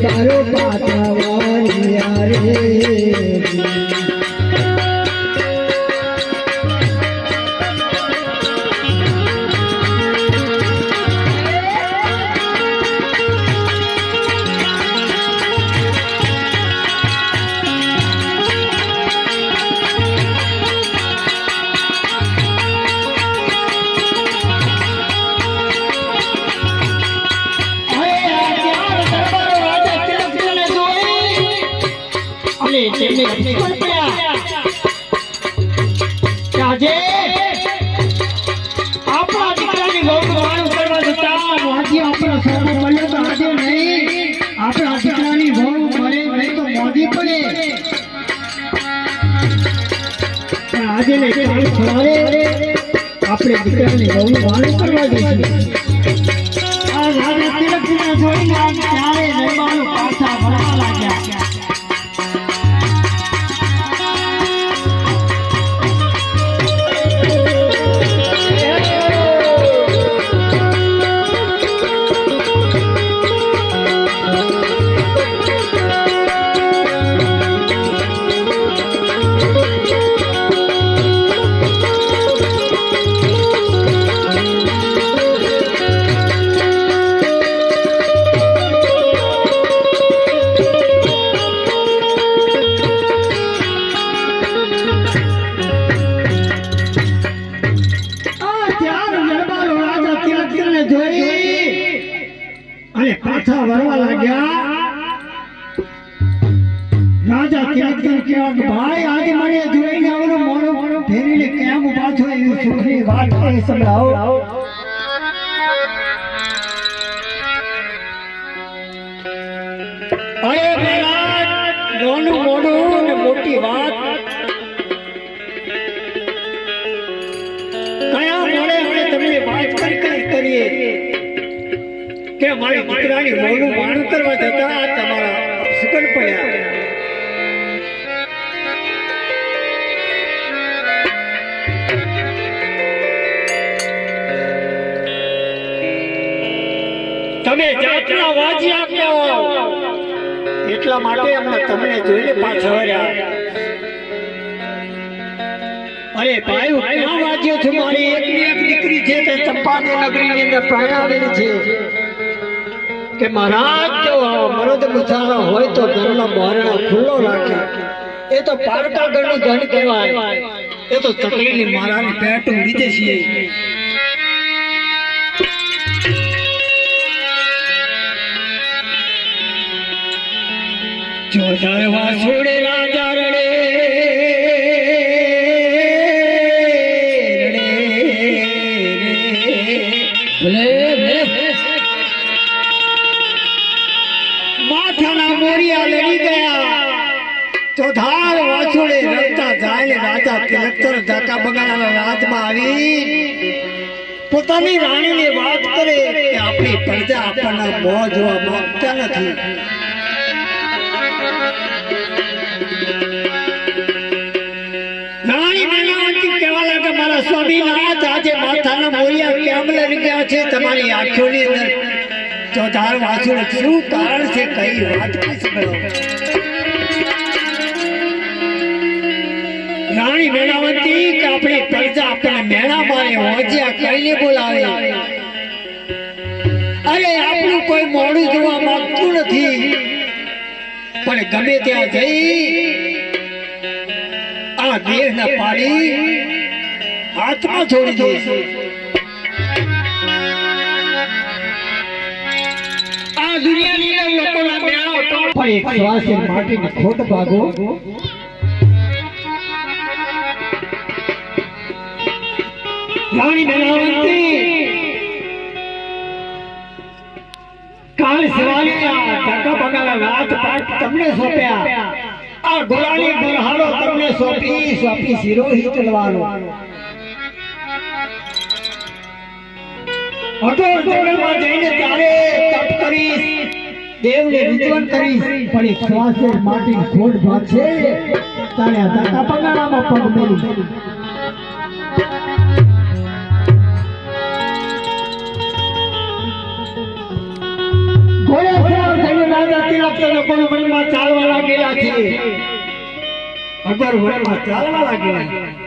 તારો પાછા રે આપણા દીકરાની બહુ માણું કરવા જતા મોદી આપણો સોનો મળ્યો તો આજે નહીં આપણા દીકરાની બહુ મળે નહીં તો મોદી પડે આજે ને કાલ સવારે આપણે દીકરાની બહુ માણું કરવા જઈશું આ રાજા તિલકને જોઈને ત્યારે મહેમાનો પાછા વળવા લાગ્યા પાછા વળવા લાગ્યા રાજા તિલકધર કેવા કે ભાઈ આજે મને જોઈને આવરો મોનો ફેરીને કેમ ઉભા છો એવી સુખની વાત કરી સંભળાવો અરે મહારાજ નાનું મોડું ને મોટી વાત કયા મોડે અમે તમને વાત કરીએ કે મારી દીકરાની મોનું માણું કરવા જતા તમારા સુકન પડ્યા તમે જાતના વાજ્યા કહો એટલા માટે અમે તમને જોઈને પાછા વળ્યા અરે ભાઈ ક્યાં વાજ્યો છો મારી એકની એક દીકરી છે તે ચંપાની નગરીની અંદર પરણાવેલી છે કે મહારાજ જો મરદ મુસારા હોય તો ઘરનો બારણો ખુલ્લો રાખે એ તો પારકા ઘરનું ધન કહેવાય એ તો તકલીની મારાની પેટું વિદેશી જો જારવા છોડે રાજા રડે માથાના મોરિયા લડી ગયા તો ધાર વાછોડે રડતા જાય રાજા તિલકધર ધાકા બગાડાના રાજમાં આવી પોતાની રાણીને વાત કરે કે આપણી પ્રજા આપણને મોં જોવા માંગતા નથી રાણી મેનાવતી કહેવા લાગે મારા સ્વામીનાથ આજે માથાના મોરિયા કેમ લડી ગયા છે તમારી આંખોની અંદર તો ધાર વાછોડે શું કારણ છે કઈ વાત રાણી મેનાવતી કે આપણી પ્રજા આપણને મેણા મારે હોજિયા કઈને બોલાવે અરે આપણું કોઈ મોડું જોવા માંગતું નથી પણ ગમે ત્યાં જઈ આ દેહ ન પાડી હાથમાં છોડી દઈશું આ દુનિયાની લોકોના મેળો તો પણ એક શ્વાસે માટીની ખોટ ભાગો રાણી મેનાવતી કાલ સવારે ધાકા બગાડા રાજપાટ તમને સોંપ્યા આ ગોળાની ગરહાડો તમને સોંપી સિરોહી ચલવાનો અટોર જંગલમાં જઈને તારે તપ કરીશ દેવને વિજ્વન કરીશ પણ એક શ્વાસે માટી ખોટ ભાગશે તારે ધાકા બગાડામાં પગ મેલી અગર વનમાં ચાલવા લાગેલા છે અગર વનમાં ચાલવા લાગેલા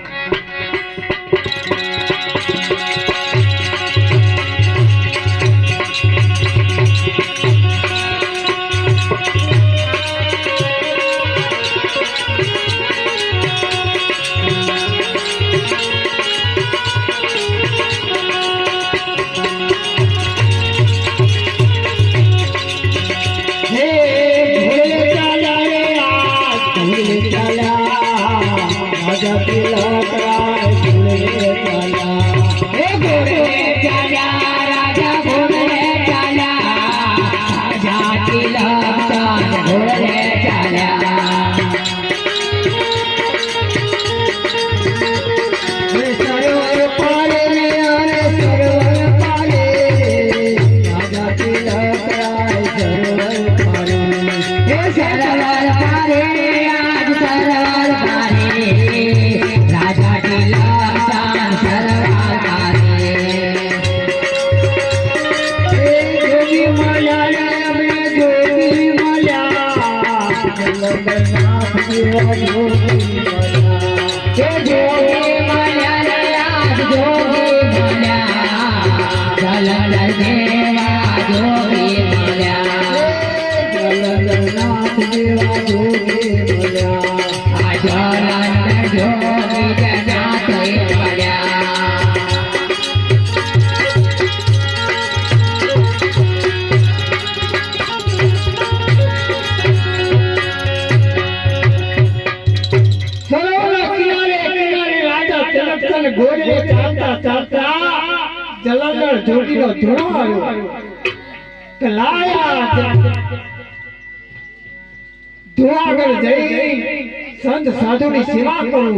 ઘોડે ચાલતા ચાલતા જલંધર જોગીનો ધૂણો આવ્યો કે લાયા ધૂણાગઢ જઈ સંત સાધુની સેવા કરું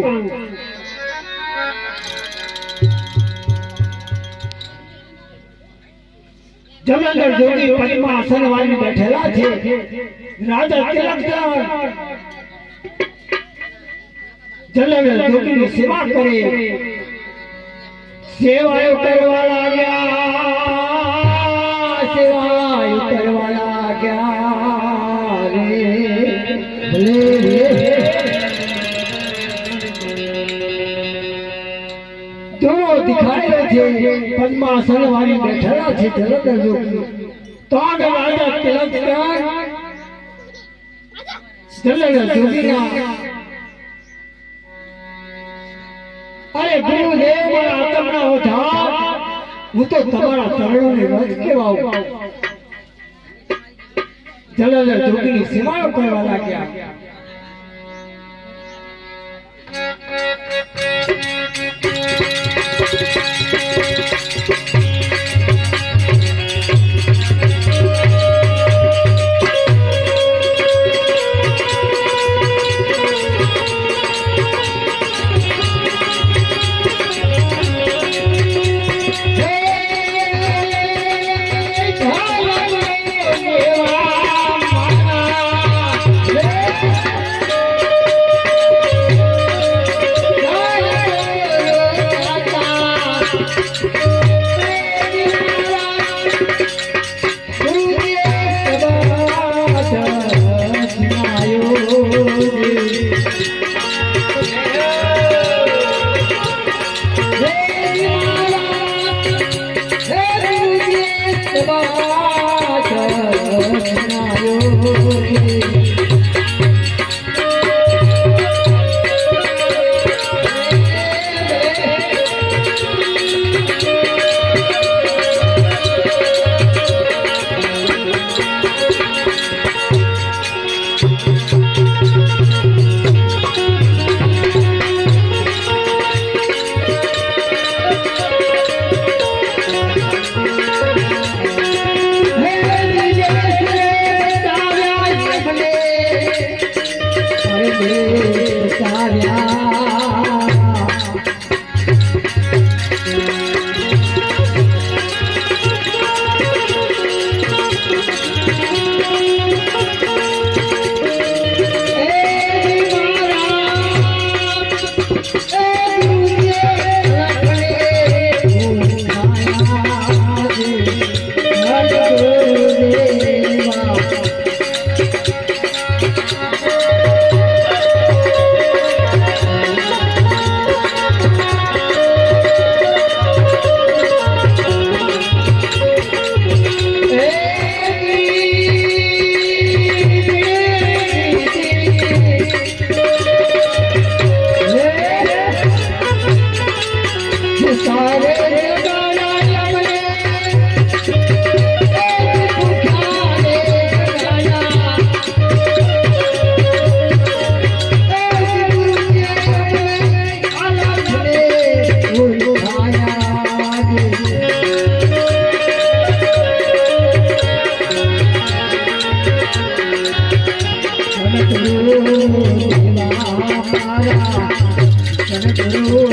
જલંધર જોગી પદ્માસન વાળી બેઠેલા છે રાજા તિલકચંદ જલંધર જોગીની સેવા કરે સેવાયો કરવા લાગ્યા સેવાયો કરવા લાગ્યા રે ભલે ધૂણો દેખાયો છે પદ્માસન વાળી બેઠેલા છે જલંધર જોગી તો આગળ રાજા તિલકચંદ જલંધર જોગીના अरे गुरुदेव आत्मा हो था वो तो तुम्हारा चरणों में रज के वाओ जलंधर जोगी की सेवाओं करवा लगा મને કરો